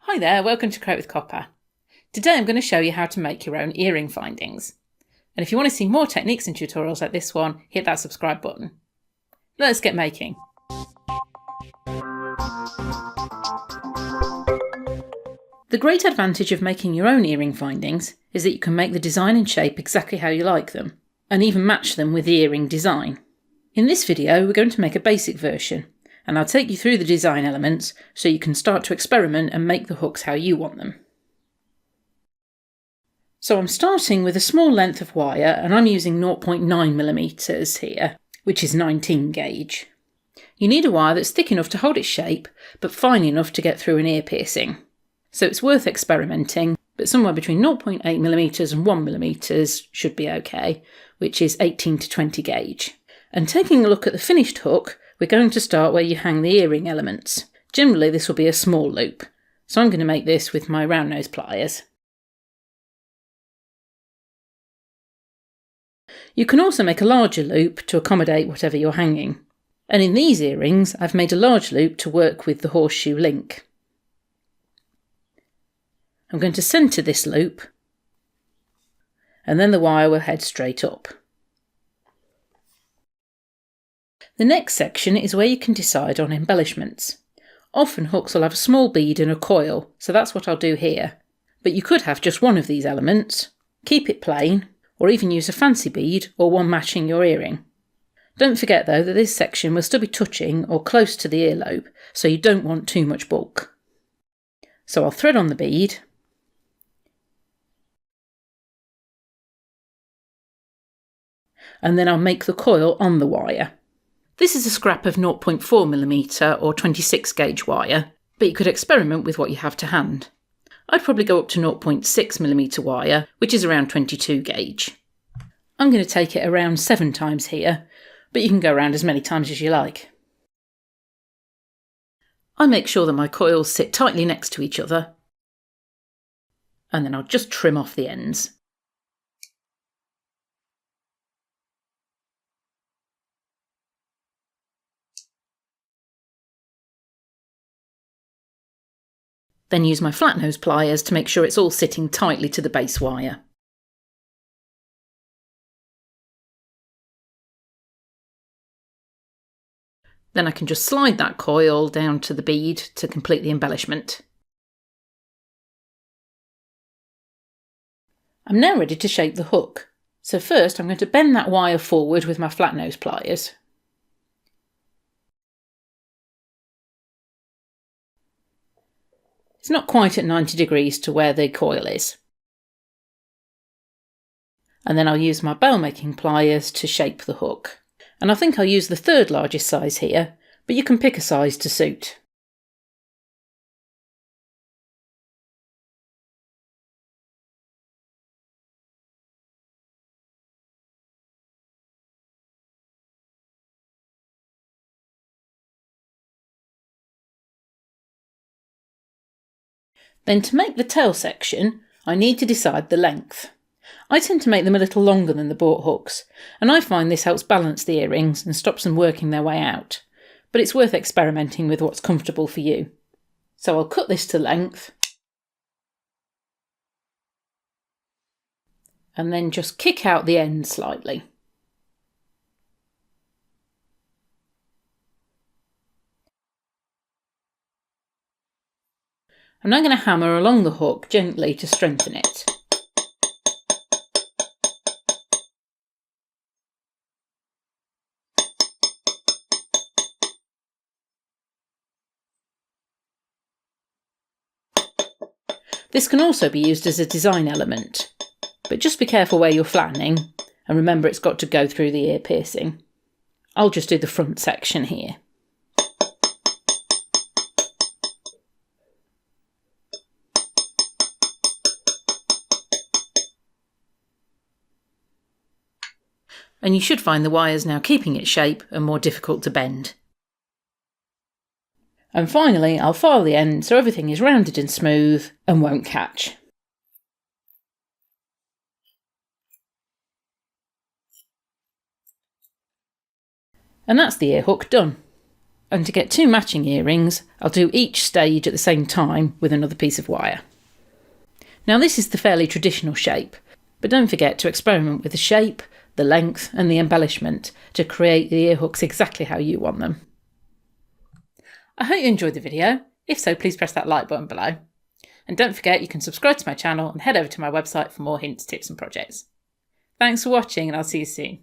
Hi there, welcome to Create with Copper. Today I'm going to show you how to make your own earring findings. And if you want to see more techniques and tutorials like this one, hit that subscribe button. Let's get making. The great advantage of making your own earring findings is that you can make the design and shape exactly how you like them, and even match them with the earring design. In this video we're going to make a basic version, and I'll take you through the design elements so you can start to experiment and make the hooks how you want them. So I'm starting with a small length of wire, and I'm using 0.9mm here, which is 19 gauge. You need a wire that's thick enough to hold its shape, but fine enough to get through an ear piercing. So it's worth experimenting, but somewhere between 0.8mm and 1mm should be okay, which is 18 to 20 gauge. And taking a look at the finished hook, we're going to start where you hang the earring elements. Generally this will be a small loop, so I'm going to make this with my round nose pliers. You can also make a larger loop to accommodate whatever you're hanging. And in these earrings I've made a large loop to work with the horseshoe link. I'm going to centre this loop, and then the wire will head straight up. The next section is where you can decide on embellishments. Often hooks will have a small bead and a coil, so that's what I'll do here. But you could have just one of these elements, keep it plain, or even use a fancy bead or one matching your earring. Don't forget though that this section will still be touching or close to the earlobe, so you don't want too much bulk. So I'll thread on the bead, and then I'll make the coil on the wire. This is a scrap of 0.4mm or 26 gauge wire, but you could experiment with what you have to hand. I'd probably go up to 0.6mm wire, which is around 22 gauge. I'm going to take it around 7 times here, but you can go around as many times as you like. I make sure that my coils sit tightly next to each other, and then I'll just trim off the ends. Then use my flat nose pliers to make sure it's all sitting tightly to the base wire. Then I can just slide that coil down to the bead to complete the embellishment. I'm now ready to shape the hook. So first I'm going to bend that wire forward with my flat nose pliers. It's not quite at 90 degrees to where the coil is. And then I'll use my bell making pliers to shape the hook. And I think I'll use the third largest size here, but you can pick a size to suit. Then to make the tail section, I need to decide the length. I tend to make them a little longer than the bought hooks, and I find this helps balance the earrings and stops them working their way out. But it's worth experimenting with what's comfortable for you. So I'll cut this to length, and then just kick out the end slightly. I'm now going to hammer along the hook gently to strengthen it. This can also be used as a design element, but just be careful where you're flattening, and remember it's got to go through the ear piercing. I'll just do the front section here. And you should find the wires now keeping its shape and more difficult to bend. And finally, I'll file the end so everything is rounded and smooth and won't catch. And that's the ear hook done. And to get 2 matching earrings, I'll do each stage at the same time with another piece of wire. Now this is the fairly traditional shape, but don't forget to experiment with the shape, the length and the embellishment to create the ear hooks exactly how you want them. I hope you enjoyed the video. If so, please press that like button below. And don't forget you can subscribe to my channel and head over to my website for more hints, tips and projects. Thanks for watching and I'll see you soon.